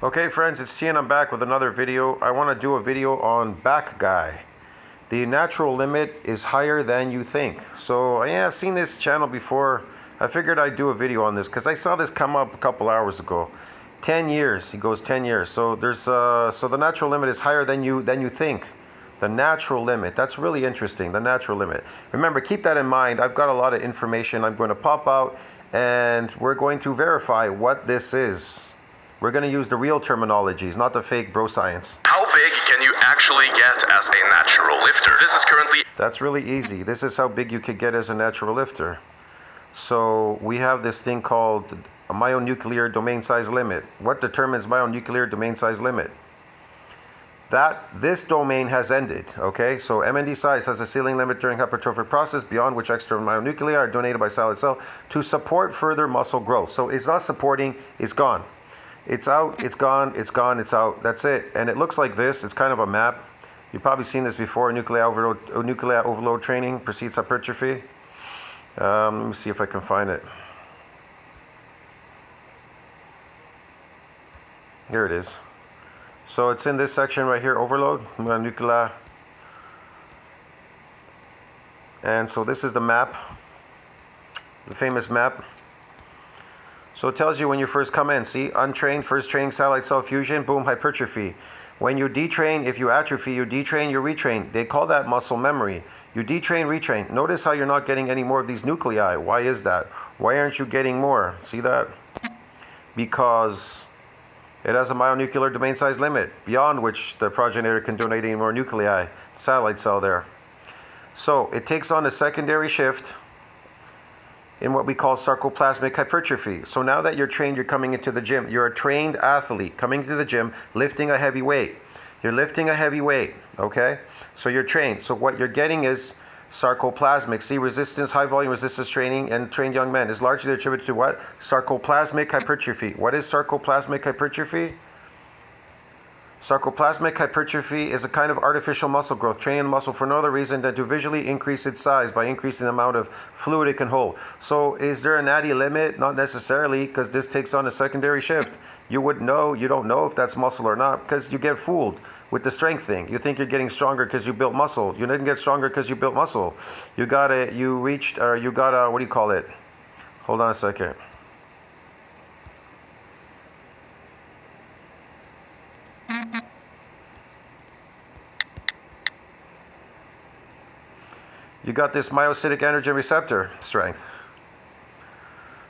Okay friends, it's T and I'm back with another video. I want to do a video on back guy. The natural limit is higher than you think. So yeah, I've seen this channel before. I figured I'd do a video on this because I saw this come up a couple hours ago. 10 years, he goes 10 years. So there's so the natural limit is higher than you think. The natural limit, that's really interesting, the natural limit. Remember, keep that in mind. I've got a lot of information I'm going to pop out and we're going to verify what this is. We're going to use the real terminologies, not the fake bro science. How big can you actually get as a natural lifter? This is currently... That's really easy. This is how big you could get as a natural lifter. So we have this thing called a myonuclear domain size limit. What determines myonuclear domain size limit? This domain has ended, okay? So MND size has a ceiling limit during hypertrophic process beyond which extra myonuclei are donated by solid cell to support further muscle growth. So it's not supporting, it's gone. It's out, it's gone, it's gone, it's out. That's it. And it looks like this. It's kind of a map. You've probably seen this before. Nuclear overload training precedes hypertrophy. Let me see if I can find it. Here it is. So it's in this section right here, overload, nuclear. And so this is the map, the famous map. So it tells you when you first come in, see, untrained, first training satellite cell fusion, boom, hypertrophy. When you detrain, if you atrophy, you detrain, you retrain. They call that muscle memory. You detrain, retrain. Notice how you're not getting any more of these nuclei. Why is that? Why aren't you getting more? See that? Because it has a myonuclear domain size limit, beyond which the progenitor can donate any more nuclei. Satellite cell there. So it takes on a secondary shift in what we call sarcoplasmic hypertrophy. So now that you're trained, you're coming into the gym. You're a trained athlete coming to the gym, lifting a heavy weight. You're lifting a heavy weight, okay? So you're trained. So what you're getting is sarcoplasmic. See, resistance, high volume resistance training and trained young men is largely attributed to what? Sarcoplasmic hypertrophy. What is sarcoplasmic hypertrophy? Sarcoplasmic hypertrophy is a kind of artificial muscle growth, training the muscle for no other reason than to visually increase its size by increasing the amount of fluid it can hold. So is there a natty limit? Not necessarily, because this takes on a secondary shift. You wouldn't know, you don't know if that's muscle or not, because you get fooled with the strength thing. You think you're getting stronger because you built muscle. You didn't get stronger because you built muscle. You got a, what do you call it? Hold on a second. You got this myocytic androgen receptor strength.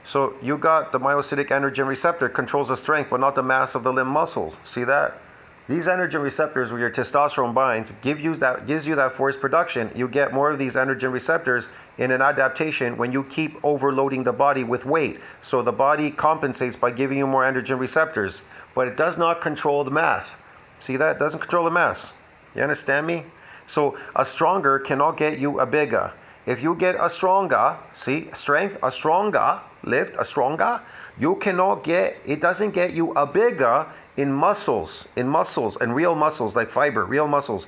So you got the myocytic androgen receptor controls the strength, but not the mass of the limb muscles. See that? These androgen receptors, where your testosterone binds, gives you that force production. You get more of these androgen receptors in an adaptation when you keep overloading the body with weight. So the body compensates by giving you more androgen receptors, but it does not control the mass. See that? It doesn't control the mass. You understand me? So a stronger cannot get you a bigger. If you get a stronger, see, strength, a stronger, lift, a stronger, you cannot get, it doesn't get you a bigger in muscles, and real muscles like fiber, real muscles.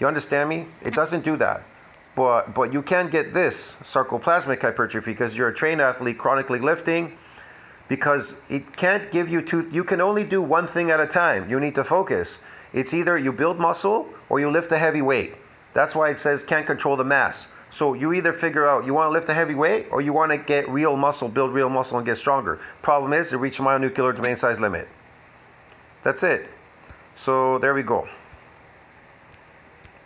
You understand me? It doesn't do that. But you can get this, sarcoplasmic hypertrophy, because you're a trained athlete chronically lifting, because it can't give you you can only do one thing at a time. You need to focus. It's either you build muscle or you lift a heavy weight. That's why it says can't control the mass. So you either figure out you want to lift a heavy weight or you want to get real muscle, build real muscle and get stronger. Problem is to reach myonuclear domain size limit. That's it. So there we go.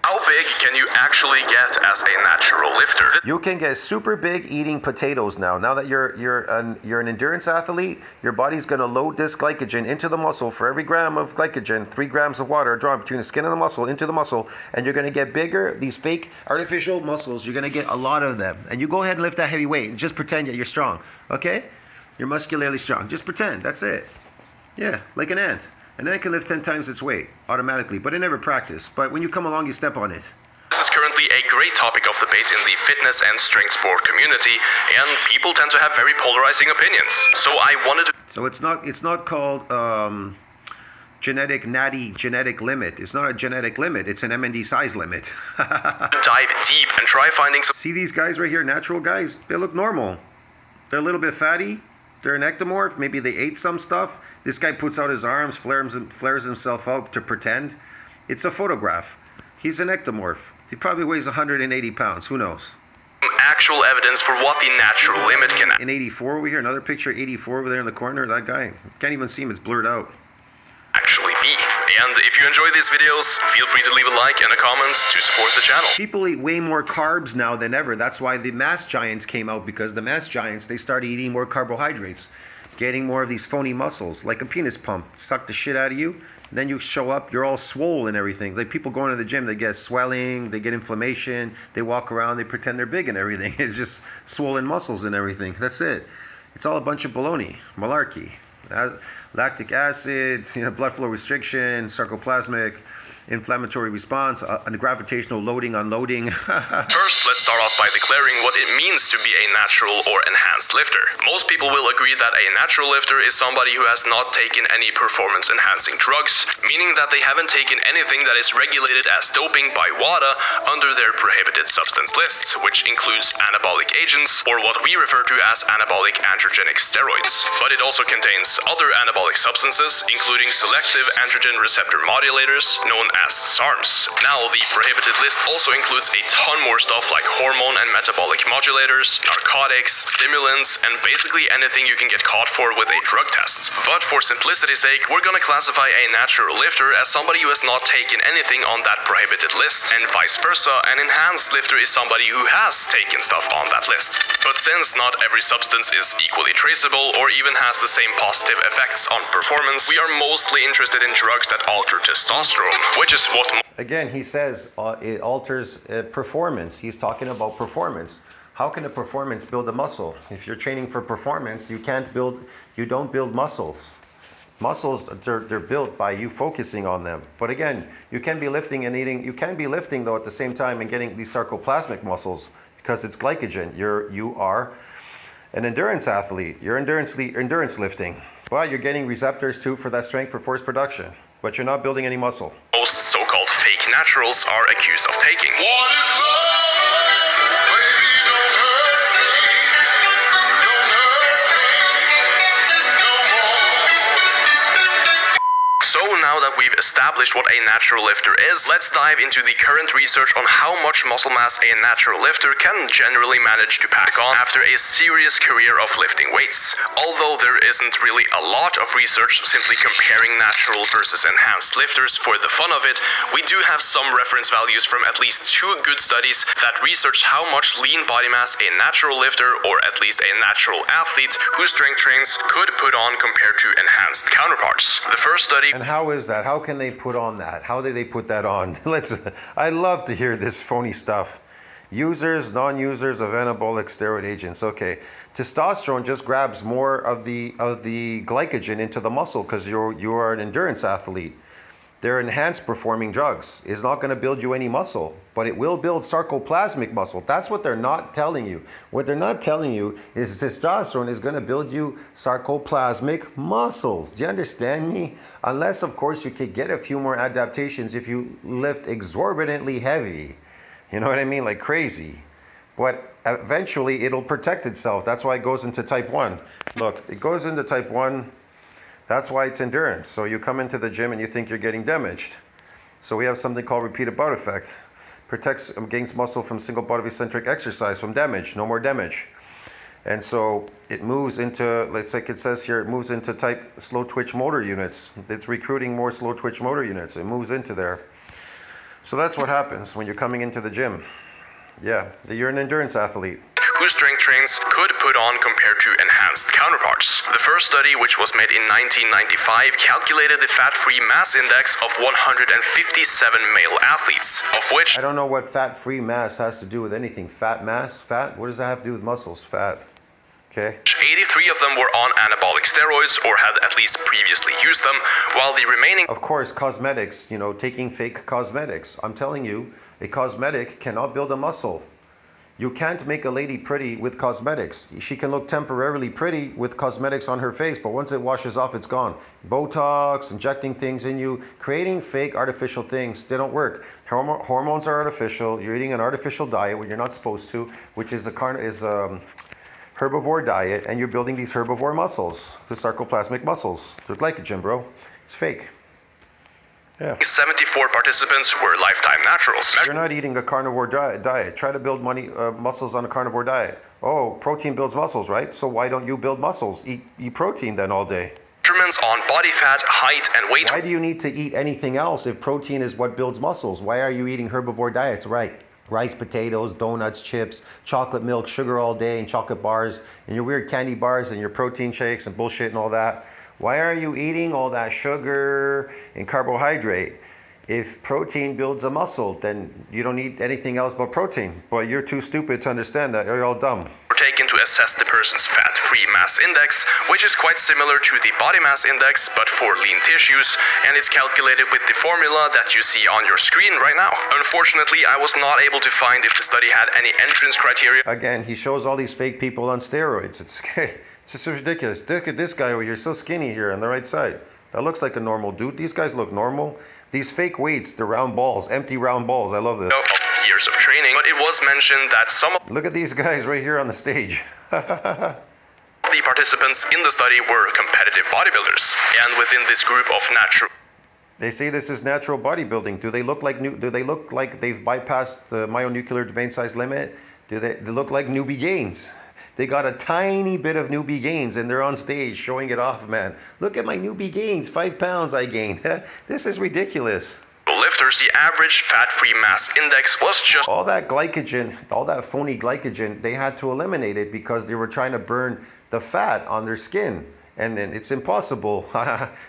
How big can you actually get as a natural lifter? You can get super big eating potatoes now. Now that you're an endurance athlete, your body's going to load this glycogen into the muscle. For every gram of glycogen, 3 grams of water are drawn between the skin and the muscle into the muscle, and you're going to get bigger. These fake artificial muscles, you're going to get a lot of them. And you go ahead and lift that heavy weight and just pretend that you're strong, okay? You're muscularly strong. Just pretend. That's it. Yeah, like an ant. An ant can lift 10 times its weight automatically, but it never practiced. But when you come along, you step on it. This is currently a great topic of debate in the fitness and strength sport community, and people tend to have very polarizing opinions. So I wanted to... So it's not called genetic limit. It's not a genetic limit. It's an MND size limit. dive deep and try finding some... See these guys right here, natural guys? They look normal. They're a little bit fatty. They're an ectomorph. Maybe they ate some stuff. This guy puts out his arms, flares himself out to pretend. It's a photograph. He's an ectomorph. He probably weighs 180 pounds. Who knows? Actual evidence for what the natural limit can In 84 over here, another picture, 84 over there in the corner. That guy, can't even see him. It's blurred out. actually be. And if you enjoy these videos, feel free to leave a like and a comment to support the channel. People eat way more carbs now than ever. That's why the mass giants came out, because the mass giants, they started eating more carbohydrates, getting more of these phony muscles, like a penis pump. Suck the shit out of you. Then you show up, you're all swole and everything. Like people going to the gym, they get swelling, they get inflammation, they walk around, they pretend they're big and everything. It's just swollen muscles and everything. That's it. It's all a bunch of baloney, malarkey. Lactic acid, blood flow restriction, sarcoplasmic, inflammatory response, and gravitational loading, unloading. First, let's start off by declaring what it means to be a natural or enhanced lifter. Most people will agree that a natural lifter is somebody who has not taken any performance-enhancing drugs, meaning that they haven't taken anything that is regulated as doping by WADA under their prohibited substance lists, which includes anabolic agents, or what we refer to as anabolic androgenic steroids. But it also contains other anabolic substances, including selective androgen receptor modulators, known as SARMs. Now, the prohibited list also includes a ton more stuff like hormone and metabolic modulators, narcotics, stimulants, and basically anything you can get caught for with a drug test. But for simplicity's sake, we're gonna classify a natural lifter as somebody who has not taken anything on that prohibited list, and vice versa, an enhanced lifter is somebody who has taken stuff on that list. But since not every substance is equally traceable or even has the same positive effects on performance, we are mostly interested in drugs that alter testosterone, which is what... Again, he says it alters performance. He's talking about performance. How can a performance build a muscle? If you're training for performance, you don't build muscles. Muscles, they're built by you focusing on them. But again, you can be lifting and eating. You can be lifting though at the same time and getting these sarcoplasmic muscles because it's glycogen. You are an endurance athlete. You're endurance lifting. Well, you're getting receptors too for that strength for force production, but you're not building any muscle. Most so-called fake naturals are accused of taking. What is love? Baby, don't hurt me. Don't hurt me no more. So now that we've established what a natural lifter is, let's dive into the current research on how much muscle mass a natural lifter can generally manage to pack on after a serious career of lifting weights. Although there isn't really a lot of research simply comparing natural versus enhanced lifters for the fun of it, we do have some reference values from at least 2 good studies that research how much lean body mass a natural lifter, or at least a natural athlete who strength trains, could put on compared to enhanced counterparts. The first study... And how is that? How can they put on that? How do they put that on? I love to hear this phony stuff. Users, non-users of anabolic steroid agents. Okay, testosterone just grabs more of the glycogen into the muscle because you are an endurance athlete. They're enhanced performing drugs. It's not going to build you any muscle, but it will build sarcoplasmic muscle. That's what they're not telling you. What they're not telling you is testosterone is going to build you sarcoplasmic muscles. Do you understand me? Unless, of course, you could get a few more adaptations if you lift exorbitantly heavy. You know what I mean? Like crazy. But eventually it'll protect itself. That's why it goes into type 1. Look, it goes into type 1. That's why it's endurance. So you come into the gym and you think you're getting damaged. So we have something called repeated bout effect. Protects against muscle from single body centric exercise from damage, no more damage. And so it moves into, let's like it says here, it moves into type slow twitch motor units. It's recruiting more slow twitch motor units. It moves into there. So that's what happens when you're coming into the gym. Yeah, you're an endurance athlete. Who strength trains could put on compared to enhanced counterparts. The first study, which was made in 1995, calculated the fat-free mass index of 157 male athletes, of which... I don't know what fat-free mass has to do with anything. Fat mass? Fat? What does that have to do with muscles? Fat. Okay. 83 of them were on anabolic steroids or had at least previously used them, while the remaining... Of course, cosmetics, taking fake cosmetics. I'm telling you, a cosmetic cannot build a muscle. You can't make a lady pretty with cosmetics. She can look temporarily pretty with cosmetics on her face, but once it washes off, it's gone. Botox, injecting things in you, creating fake artificial things, they don't work. Hormones are artificial. You're eating an artificial diet when you're not supposed to, which is herbivore diet and you're building these herbivore muscles, the sarcoplasmic muscles. They're glycogen, bro. It's fake. Yeah. 74 participants were lifetime naturals. You're not eating a carnivore diet. Try to build muscles on a carnivore diet. Oh, protein builds muscles, right? So why don't you build muscles? Eat protein then all day. Measurements on body fat, height, and weight. Why do you need to eat anything else if protein is what builds muscles? Why are you eating herbivore diets? Right. Rice, potatoes, donuts, chips, chocolate milk, sugar all day, and chocolate bars, and your weird candy bars, and your protein shakes and bullshit and all that. Why are you eating all that sugar and carbohydrate? If protein builds a muscle, then you don't need anything else but protein. But you're too stupid to understand that. You're all dumb. Were taken to assess the person's fat-free mass index, which is quite similar to the body mass index, but for lean tissues, and it's calculated with the formula that you see on your screen right now. Unfortunately, I was not able to find if the study had any entrance criteria. Again, he shows all these fake people on steroids. It's just ridiculous. Look at this guy over here, so skinny here on the right side. That looks like a normal dude. These guys look normal. These fake weights, the round balls, empty round balls. I love this. Of years of training, but it was mentioned that some of Look at these guys right here on the stage. the participants in the study were competitive bodybuilders, and within this group of natural They say this is natural bodybuilding. Do they look like they've bypassed the myonuclear domain size limit? Do they look like newbie gains? They got a tiny bit of newbie gains and they're on stage showing it off, man. Look at my newbie gains, 5 pounds I gained. This is ridiculous. lifters, the average fat-free mass index was just All that glycogen, all that phony glycogen, they had to eliminate it because they were trying to burn the fat on their skin. And then it's impossible.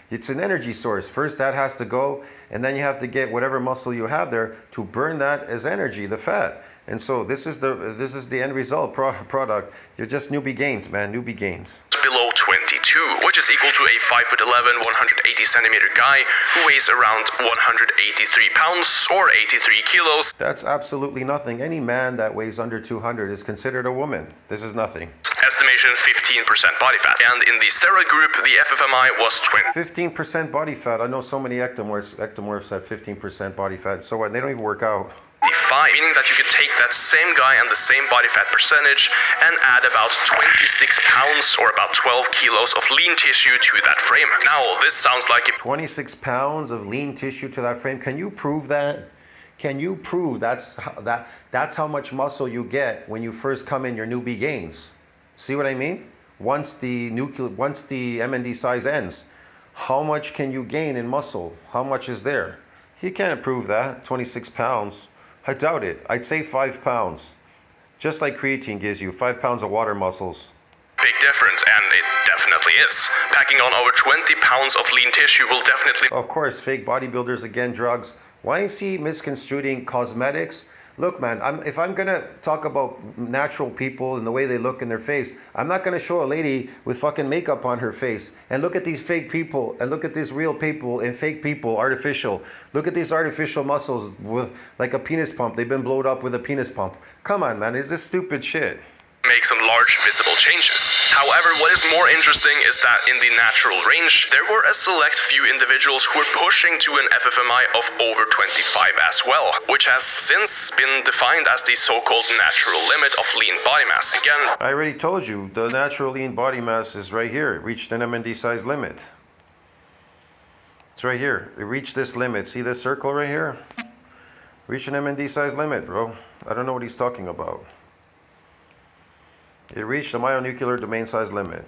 It's an energy source. First that has to go, and then you have to get whatever muscle you have there to burn that as energy, the fat. And so this is the end result product. You're just newbie gains, man, newbie gains. below 22, which is equal to a 5'11", 180 centimeter guy who weighs around 183 pounds or 83 kilos. That's absolutely nothing. Any man that weighs under 200 is considered a woman. This is nothing. Estimation 15% body fat. And in the steroid group, the FFMI was 15% body fat. I know so many ectomorphs have 15% body fat. So what? They don't even work out. 25, meaning that you could take that same guy and the same body fat percentage and add about 26 pounds or about 12 kilos of lean tissue to that frame. Now, this sounds like a 26 pounds of lean tissue to that frame. Can you prove that? Can you prove that's how much muscle you get when you first come in your newbie gains? See what I mean? Once the MND size ends, how much can you gain in muscle? How much is there? You can't prove that. 26 pounds. I doubt it. I'd say 5 pounds. Just like creatine gives you 5 pounds of water muscles. big difference, and it definitely is. Packing on over 20 pounds of lean tissue will definitely... Of course, fake bodybuilders, again, drugs. Why is he misconstruing cosmetics? Look, man, if I'm going to talk about natural people and the way they look in their face, I'm not going to show a lady with fucking makeup on her face. And look at these fake people, and look at these real people and fake people, artificial. Look at these artificial muscles with like a penis pump. They've been blowed up with a penis pump. Come on, man, is this stupid shit? make some large visible changes. However, what is more interesting is that in the natural range, there were a select few individuals who were pushing to an FFMI of over 25 as well, which has since been defined as the so-called natural limit of lean body mass. Again, I already told you, the natural lean body mass is right here. It reached an MND size limit. It's right here. It reached this limit. See this circle right here? Reach an MND size limit, bro. I don't know what he's talking about. It reached a myonuclear domain size limit.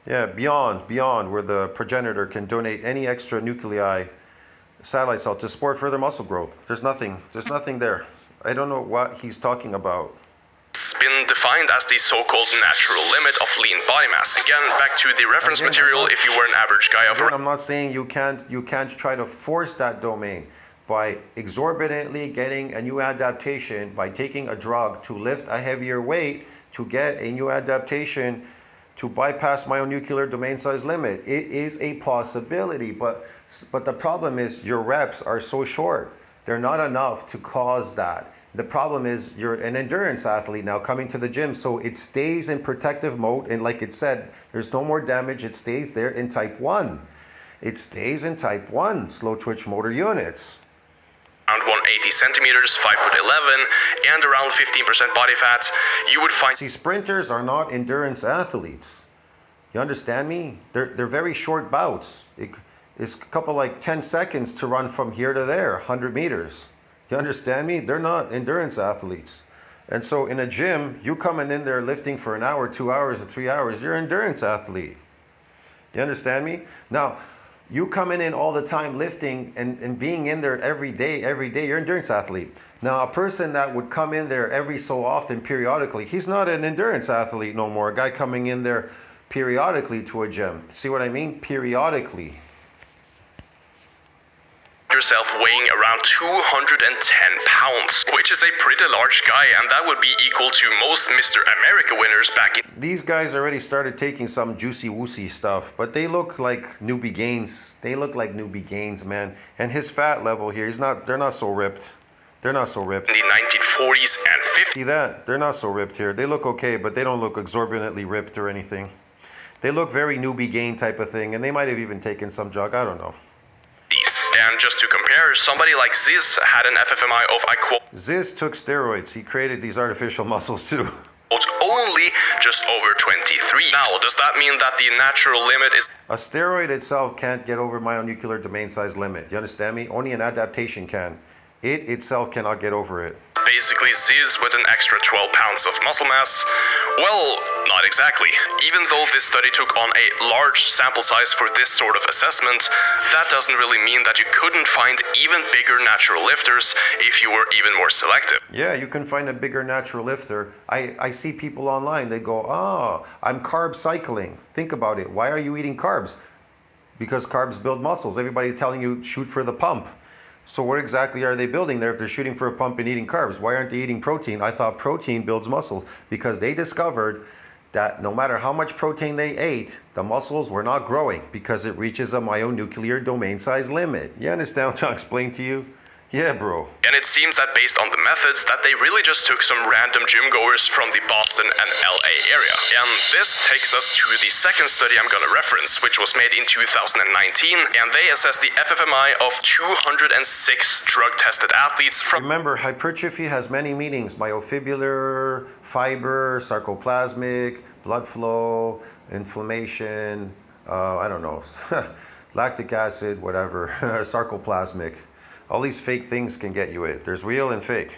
Yeah, beyond where the progenitor can donate any extra nuclei, satellite cell, to support further muscle growth. There's nothing there. I don't know what he's talking about. it's been defined as the so-called natural limit of lean body mass. Again, back to the reference material, if you were an average guy of... Again, I'm not saying you can't try to force that domain by exorbitantly getting a new adaptation, by taking a drug to lift a heavier weight to get a new adaptation to bypass myonuclear domain size limit. It is a possibility, but the problem is your reps are so short. They're not enough to cause that. The problem is you're an endurance athlete now coming to the gym, so it stays in protective mode, and like it said, there's no more damage. It stays there in type 1. It stays in type 1, slow twitch motor units. around 180 centimeters, 5'11", and around 15% body fat, you would find See, sprinters are not endurance athletes. You understand me? They're very short bouts. It's a couple like 10 seconds to run from here to there, 100 meters. You understand me? They're not endurance athletes. And so in a gym, you coming in there lifting for an hour, 2 hours, or 3 hours, you're an endurance athlete. You understand me? Now, you coming in all the time lifting and being in there every day, you're an endurance athlete. Now, a person that would come in there every so often, periodically, he's not an endurance athlete no more. A guy coming in there periodically to a gym. See what I mean? Periodically. yourself weighing around 210 pounds, which is a pretty large guy, and that would be equal to most Mr. America winners back in. These guys already started taking some juicy woosy stuff, but they look like newbie gains. They look like newbie gains, man. And his fat level here, they're not so ripped. They're not so ripped. In the 1940s and 50s. See that? They're not so ripped here. They look okay, but they don't look exorbitantly ripped or anything. They look very newbie gain type of thing, and they might have even taken some jug. I don't know. And just to compare, somebody like Ziz had an FFMI of, I quote, Ziz took steroids. He created these artificial muscles too. only just over 23. Now, does that mean that the natural limit is A steroid itself can't get over myonuclear domain size limit. You understand me? Only an adaptation can. It itself cannot get over it. basically Ziz with an extra 12 pounds of muscle mass? Well, not exactly. Even though this study took on a large sample size for this sort of assessment, that doesn't really mean that you couldn't find even bigger natural lifters if you were even more selective. Yeah, you can find a bigger natural lifter. I see people online, they go, I'm carb cycling. Think about it. Why are you eating carbs? Because carbs build muscles. Everybody's telling you shoot for the pump. So what exactly are they building there if they're shooting for a pump and eating carbs? Why aren't they eating protein? I thought protein builds muscles because they discovered that no matter how much protein they ate, the muscles were not growing because it reaches a myonuclear domain size limit. You understand what I'm trying to explain to you? Yeah, bro. And it seems that based on the methods that they really just took some random gym goers from the Boston and LA area. And this takes us to the second study I'm gonna reference, which was made in 2019, and they assessed the FFMI of 206 drug-tested athletes from. Remember, hypertrophy has many meanings: myofibular, fiber, sarcoplasmic, blood flow, inflammation, I don't know, lactic acid, whatever, sarcoplasmic. All these fake things can get you it. There's real and fake.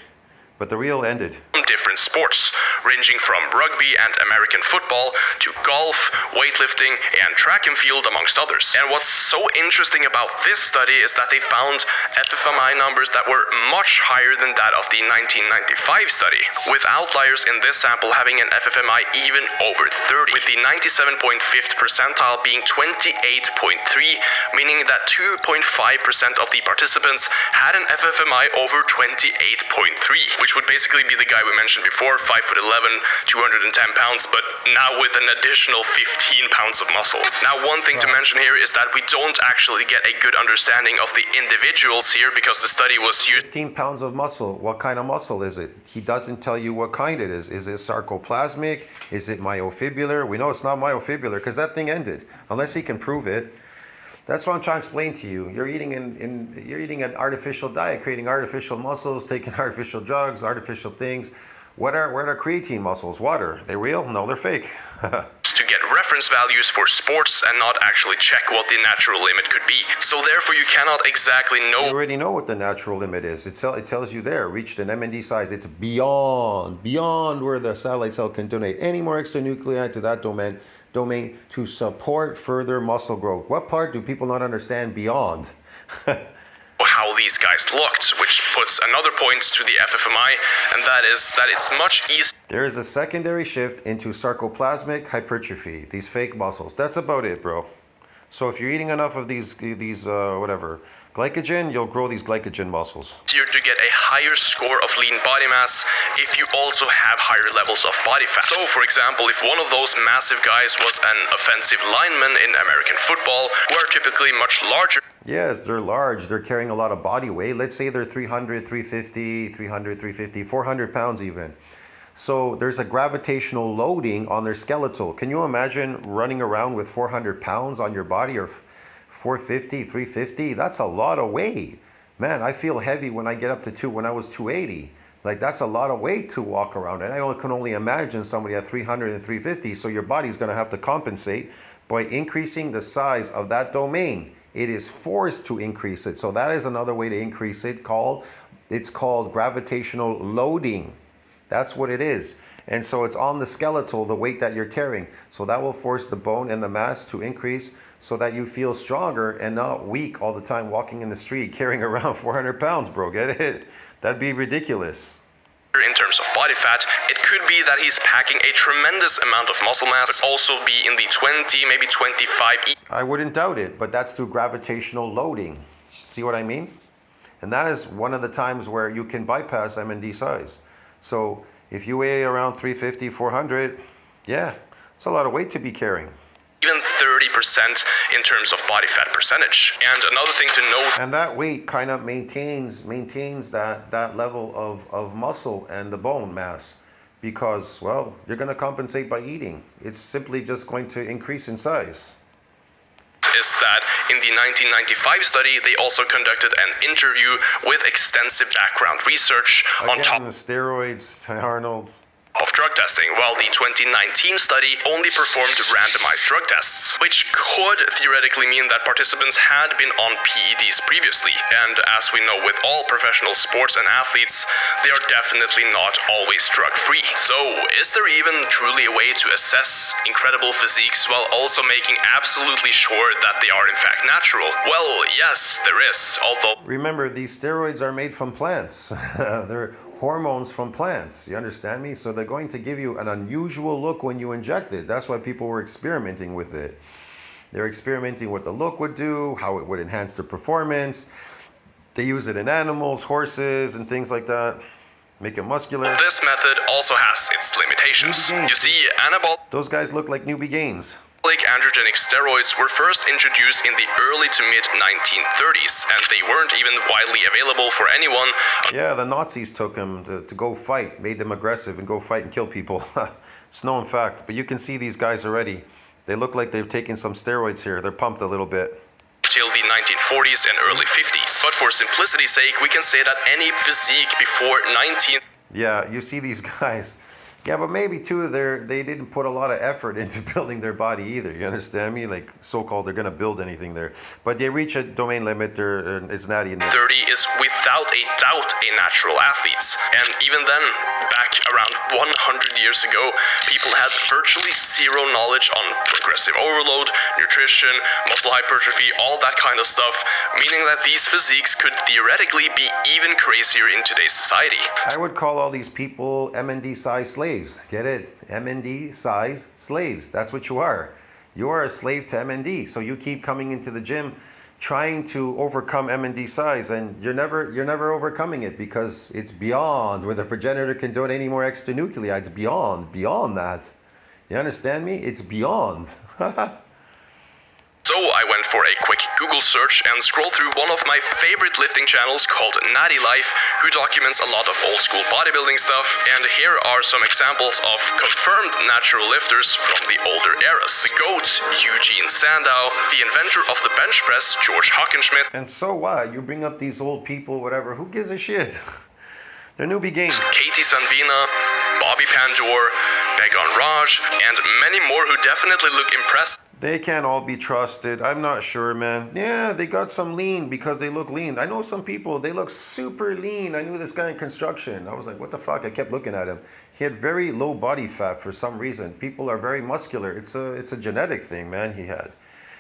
But the real ended. Different sports, ranging from rugby and American football to golf, weightlifting, and track and field, amongst others. And what's so interesting about this study is that they found FFMI numbers that were much higher than that of the 1995 study, with outliers in this sample having an FFMI even over 30, with the 97.5th percentile being 28.3, meaning that 2.5% of the participants had an FFMI over 28.3, which would basically be the guy we mentioned before, 5'11", 210 pounds, but now with an additional 15 pounds of muscle. Now, one thing to mention here is that we don't actually get a good understanding of the individuals here because the study was used. 15 pounds of muscle. What kind of muscle is it? He doesn't tell you what kind it is. Is it sarcoplasmic? Is it myofibular? We know it's not myofibular because that thing ended, unless he can prove it. That's what I'm trying to explain to you. You're eating you're eating an artificial diet, creating artificial muscles, taking artificial drugs, artificial things. Where are creatine muscles? Water. They real? No, they're fake. To get reference values for sports and not actually check what the natural limit could be. So therefore you cannot exactly know. You already know what the natural limit is. It tells you there, reached an MND size. It's beyond where the satellite cell can donate any more extra nuclei to that domain to support further muscle growth. What part do people not understand beyond? How these guys looked, which puts another point to the FFMI, and that is that it's much easier. There is a secondary shift into sarcoplasmic hypertrophy, these fake muscles. That's about it, bro. So if you're eating enough of these glycogen, you'll grow these glycogen muscles. To get a higher score of lean body mass if you also have higher levels of body fat. So, for example, if one of those massive guys was an offensive lineman in American football, who are typically much larger. Yes, they're large. They're carrying a lot of body weight. Let's say they're 300, 350, 400 pounds even. So there's a gravitational loading on their skeletal. Can you imagine running around with 400 pounds on your body, or 450, 350? That's a lot of weight. man, I feel heavy when I get up to when I was 280. Like that's a lot of weight to walk around. And can only imagine somebody at 300 and 350. So your body's going to have to compensate by increasing the size of that domain. It is forced to increase it. So that is another way to increase it it's called gravitational loading. That's what it is. And so it's on the skeletal, the weight that you're carrying. So that will force the bone and the mass to increase so that you feel stronger and not weak all the time walking in the street carrying around 400 pounds, bro. Get it? That'd be ridiculous. In terms of body fat, it could be that he's packing a tremendous amount of muscle mass, but also be in the 20, maybe 25. I wouldn't doubt it, but that's through gravitational loading. See what I mean? And that is one of the times where you can bypass MND size. So if you weigh around 350, 400, yeah, it's a lot of weight to be carrying. Even 30% in terms of body fat percentage. And another thing to note, and that weight kind of maintains that level of muscle and the bone mass because, well, you're going to compensate by eating. It's simply just going to increase in size. Is that in the 1995 study, they also conducted an interview with extensive background research on top the steroids, Arnold. of drug testing, while the 2019 study only performed randomized drug tests, which could theoretically mean that participants had been on PEDs previously. And as we know with all professional sports and athletes, they are definitely not always drug-free. So is there even truly a way to assess incredible physiques while also making absolutely sure that they are in fact natural? Well, yes, there is, although... Remember, these steroids are made from plants. They're hormones from plants. You understand me? So they're going to give you an unusual look when you inject it. That's why people were experimenting with it. They're experimenting what the look would do, how it would enhance their performance. They use it in animals, horses, and things like that. Make it muscular. This method also has its limitations. You see, anabolic Those guys look like newbie gains. androgenic steroids were first introduced in the early to mid 1930s, and they weren't even widely available for anyone. Yeah, the Nazis took them to go fight, made them aggressive and go fight and kill people. It's known fact. But you can see these guys already. They look like they've taken some steroids here. They're pumped a little bit. Till the 1940s and early 50s. But for simplicity's sake, we can say that any physique before 19... Yeah, you see these guys. Yeah, but maybe too, they didn't put a lot of effort into building their body either. You understand me? Like so-called, they're gonna build anything there, but they reach a domain limit. It's natty. 30 is without a doubt a natural athlete. And even then, back around 100 years ago, people had virtually zero knowledge on progressive overload, nutrition, muscle hypertrophy, all that kind of stuff, meaning that these physiques could theoretically be even crazier in today's society. I would call all these people MND size slaves. Get it? MND size slaves. That's what you are. You are a slave to MND. So you keep coming into the gym trying to overcome MND size, and you're never overcoming it because it's beyond where the progenitor can donate any more extra nuclei. It's beyond that. You understand me? It's beyond. So I went for a quick Google search and scrolled through one of my favorite lifting channels called Natty Life, who documents a lot of old school bodybuilding stuff, and here are some examples of confirmed natural lifters from the older eras. The GOAT, Eugene Sandow, the inventor of the bench press, George Hockenschmidt, And so what? You bring up these old people, whatever. Who gives a shit? They're newbie games. Katie Sanvina, Bobby Pandor, Begon Raj, and many more who definitely look impressed. They can't all be trusted. I'm not sure, man. Yeah, they got some lean because they look lean. I know some people, they look super lean. I knew this guy in construction. I was like, what the fuck? I kept looking at him. He had very low body fat for some reason. People are very muscular. It's a genetic thing, man, he had.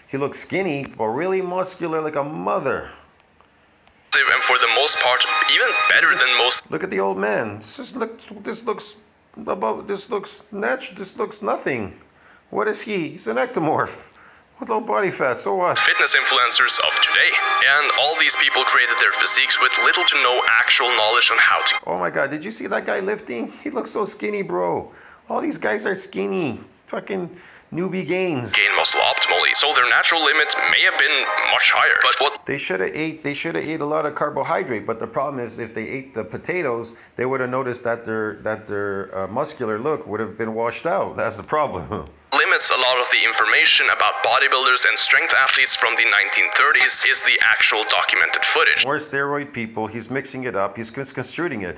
He looked skinny, but really muscular like a mother. And for the most part, even better than most. Look at the old man. This looks natural. This looks nothing. What is he? He's an ectomorph with low body fat. So what? Fitness influencers of today. And all these people created their physiques with little to no actual knowledge on how to. Oh my God, did you see that guy lifting? He looks so skinny, bro. All these guys are skinny. Fucking Newbie gains. gain muscle optimally, so their natural limit may have been much higher. But what They should have ate a lot of carbohydrate, but the problem is if they ate the potatoes, they would have noticed that their muscular look would have been washed out. That's the problem. limits a lot of the information about bodybuilders and strength athletes from the 1930s is the actual documented footage. More steroid people, he's mixing it up, he's construing it.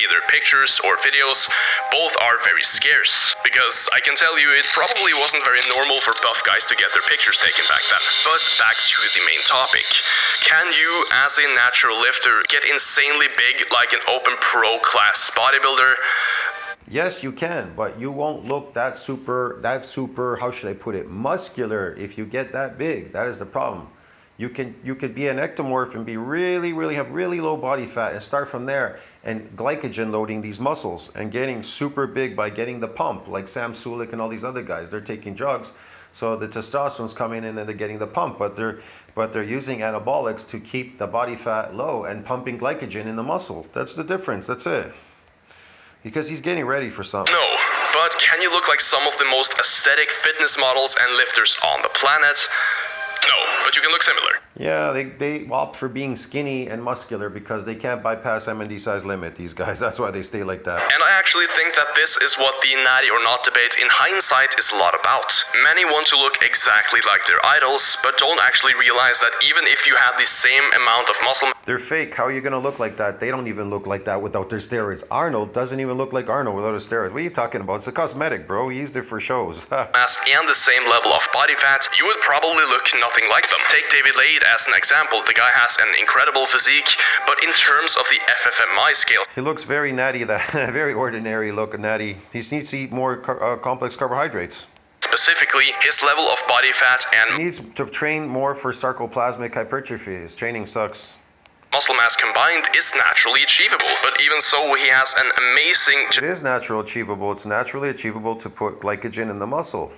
Either pictures or videos, both are very scarce. Because I can tell you, it probably wasn't very normal for buff guys to get their pictures taken back then. But back to the main topic. Can you, as a natural lifter, get insanely big like an open pro class bodybuilder? Yes, you can, but you won't look that super, how should I put it, muscular if you get that big. That is the problem. You could be an ectomorph and be have really low body fat and start from there and glycogen loading these muscles and getting super big by getting the pump, like Sam Sulek and all these other guys. They're taking drugs, so the testosterone's coming in and they're getting the pump, but they're using anabolics to keep the body fat low and pumping glycogen in the muscle. That's the difference. That's it. Because he's getting ready for something. No, but can you look like some of the most aesthetic fitness models and lifters on the planet? No, but you can look similar. Yeah, they opt for being skinny and muscular because they can't bypass MND size limit, these guys. That's why they stay like that. And I actually think that this is what the natty or not debate in hindsight is a lot about. Many want to look exactly like their idols, but don't actually realize that even if you have the same amount of muscle They're fake. How are you going to look like that? They don't even look like that without their steroids. Arnold doesn't even look like Arnold without his steroids. What are you talking about? It's a cosmetic, bro. He used it for shows. mass and the same level of body fat, you would probably look nothing like them. Take David Lade as an example. The guy has an incredible physique, but in terms of the FFMI scale, He looks very natty, that very ordinary look natty. He needs to eat more complex carbohydrates. specifically, his level of body fat He and needs to train more for sarcoplasmic hypertrophy. His training sucks. muscle mass combined is naturally achievable. But even so, he has an amazing It is natural achievable. It's naturally achievable to put glycogen in the muscle.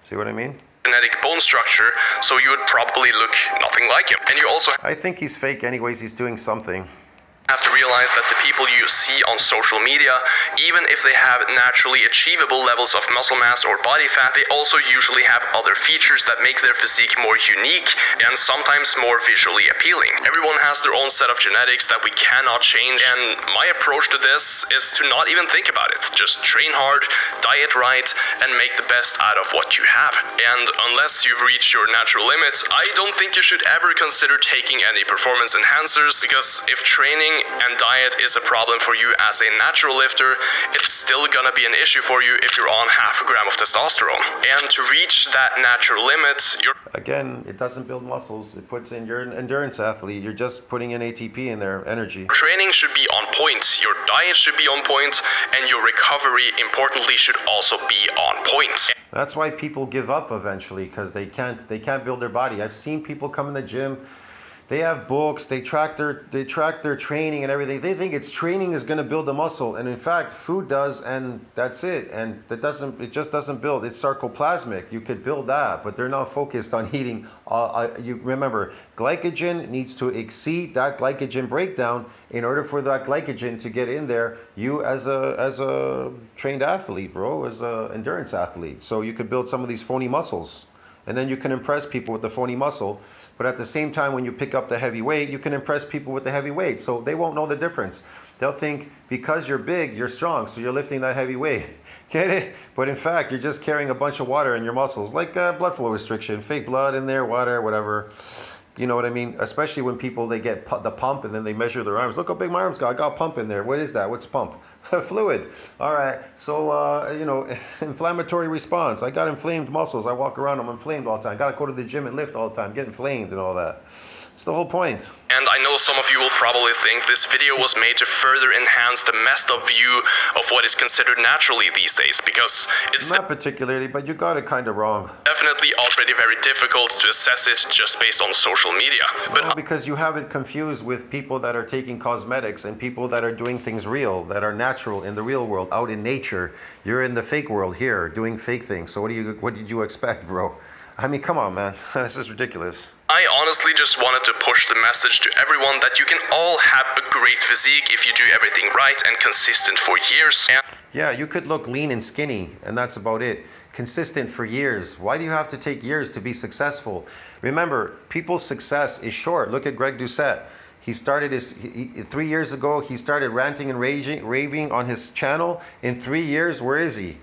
See what I mean? genetic bone structure, so you would probably look nothing like him. And you also I think he's fake anyways. He's doing something. have to realize that the people you see on social media, even if they have naturally achievable levels of muscle mass or body fat, they also usually have other features that make their physique more unique and sometimes more visually appealing. Everyone has their own set of genetics that we cannot change, and my approach to this is to not even think about it. Just train hard, diet right, and make the best out of what you have. And unless you've reached your natural limits, I don't think you should ever consider taking any performance enhancers, because if training and diet is a problem for you as a natural lifter, it's still gonna be an issue for you if you're on half a gram of testosterone. And to reach that natural limit, your Again, it doesn't build muscles. It puts in your endurance athlete. You're just putting in ATP in there, energy. training should be on point, your diet should be on point, and your recovery, importantly, should also be on point. That's why people give up eventually, because they can't build their body. I've seen people come in the gym. They have books. They track their training and everything. They think it's training is going to build the muscle, and in fact, food does, and that's it. And it just doesn't build. It's sarcoplasmic. You could build that, but they're not focused on eating. You remember, glycogen needs to exceed that glycogen breakdown in order for that glycogen to get in there. You as a trained athlete, bro, as a endurance athlete, so you could build some of these phony muscles. And then you can impress people with the phony muscle. But at the same time, when you pick up the heavy weight, you can impress people with the heavy weight. So they won't know the difference. They'll think because you're big, you're strong, so you're lifting that heavy weight. Get it? But in fact, you're just carrying a bunch of water in your muscles, like blood flow restriction, fake blood in there, water, whatever. You know what I mean? Especially when people, they get the pump and then they measure their arms. Look how big my arms got. I got a pump in there. What is that? What's pump? Fluid. All right. So, inflammatory response. I got inflamed muscles. I walk around, I'm inflamed all the time. Got to go to the gym and lift all the time, get inflamed and all that. It's the whole point. And I know some of you will probably think this video was made to further enhance the messed up view of what is considered naturally these days, because it's Not particularly, but you got it kind of wrong. definitely already very difficult to assess it just based on social media. But Well, because you have it confused with people that are taking cosmetics and people that are doing things real, that are natural in the real world, out in nature. You're in the fake world here, doing fake things. So what did you expect, bro? I mean, come on, man. This is ridiculous. I honestly just wanted to push the message to everyone that you can all have a great physique if you do everything right and consistent for years. And Yeah, you could look lean and skinny, and that's about it. consistent for years. Why do you have to take years to be successful? Remember, people's success is short. Look at Greg Doucette. He started 3 years ago, he started ranting and raving on his channel. In 3 years, where is he?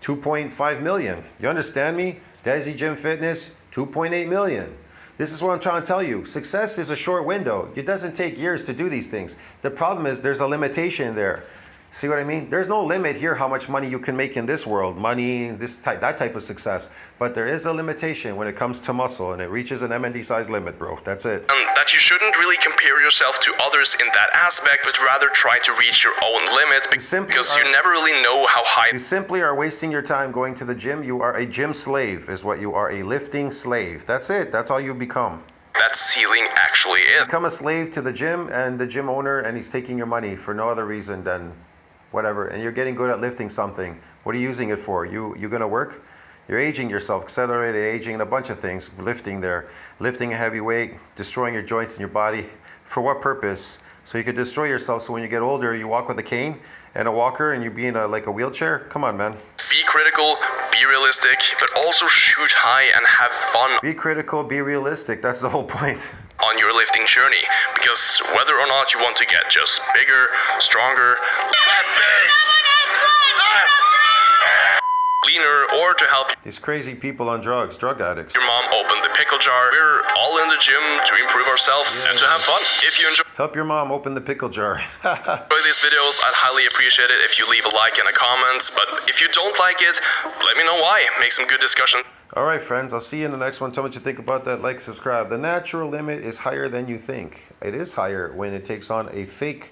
2.5 million. You understand me? Desi Gym Fitness, 2.8 million. This is what I'm trying to tell you. Success is a short window. It doesn't take years to do these things. The problem is there's a limitation there. See what I mean? There's no limit here how much money you can make in this world. Money, that type of success. But there is a limitation when it comes to muscle, and it reaches an MND size limit, bro. That's it. And that you shouldn't really compare yourself to others in that aspect, but rather try to reach your own limits because you never really know how high. You simply are wasting your time going to the gym. You are a gym slave, is what you are, a lifting slave. That's it. That's all you become. That ceiling actually is. Become a slave to the gym and the gym owner, and he's taking your money for no other reason than whatever, and you're getting good at lifting something. What are you using it for? You gonna work? You're aging yourself, accelerated aging, and a bunch of things. Lifting a heavy weight, destroying your joints in your body. For what purpose? So you could destroy yourself. So when you get older, you walk with a cane and a walker, and you be in like a wheelchair. Come on, man. Be critical, be realistic, but also shoot high and have fun. Be critical, be realistic. That's the whole point. On your lifting journey, because whether or not you want to get just bigger, stronger, leaner, or to help These crazy people on drugs, drug addicts. your mom open the pickle jar, we're all in the gym to improve ourselves and to have fun. If you enjoy Help your mom open the pickle jar. these videos, I'd highly appreciate it if you leave a like and a comment, but if you don't like it, let me know why. Make some good discussion. All right, friends, I'll see you in the next one. Tell me what you think about that. Like, subscribe. The natural limit is higher than you think. It is higher when it takes on a fake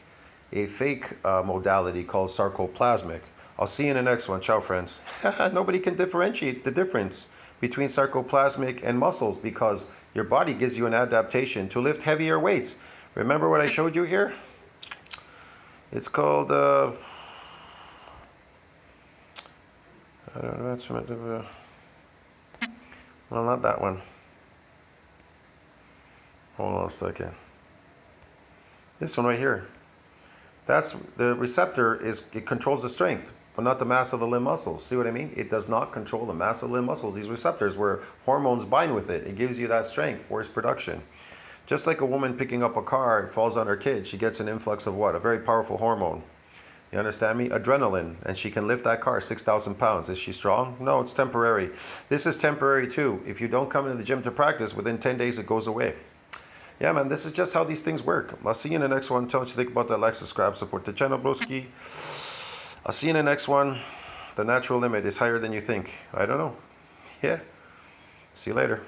modality called sarcoplasmic. I'll see you in the next one. Ciao, friends. Nobody can differentiate the difference between sarcoplasmic and muscles because your body gives you an adaptation to lift heavier weights. Remember what I showed you here? It's called, well, not that one. Hold on a second. This one right here. That's the receptor it controls the strength, but not the mass of the limb muscles. See what I mean? It does not control the mass of limb muscles. These receptors where hormones bind with it. It gives you that strength, force production. Just like a woman picking up a car, falls on her kid, she gets an influx of what? A very powerful hormone. You understand me? Adrenaline. And she can lift that car 6,000 pounds. Is she strong? No, it's temporary. This is temporary too. If you don't come into the gym to practice, within 10 days it goes away. Yeah, man, this is just how these things work. I'll see you in the next one. Tell me what you think about that. Like, subscribe, support the channel, broski. I'll see you in the next one. The natural limit is higher than you think. I don't know. Yeah. See you later.